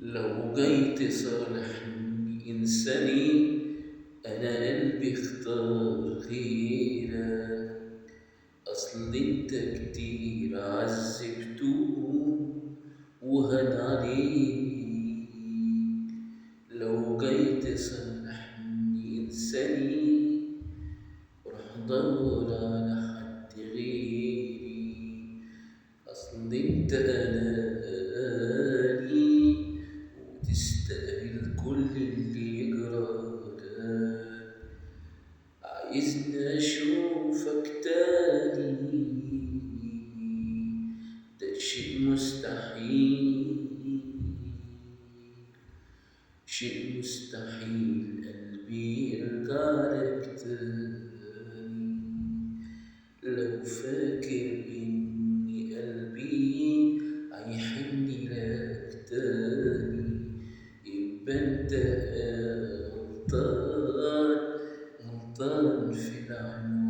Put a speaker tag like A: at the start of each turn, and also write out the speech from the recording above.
A: لو جاي تصالحني انساني، انا قلبي اختار غيرك. اصل انت كتير عذبتوه وهن عليك. لو جاي تصالحني انساني، روح دور على حد غيري. اصل انت اناني وتستاهل كل اللي يجرالك. عايزني اشوفك تاني، ده شيء مستحيل، شيء مستحيل قلبي يرجعلك تاني. لو فاكر إني قلبي هيحن لك تاني، يبقى أنت غلطان، غلطان في العمر.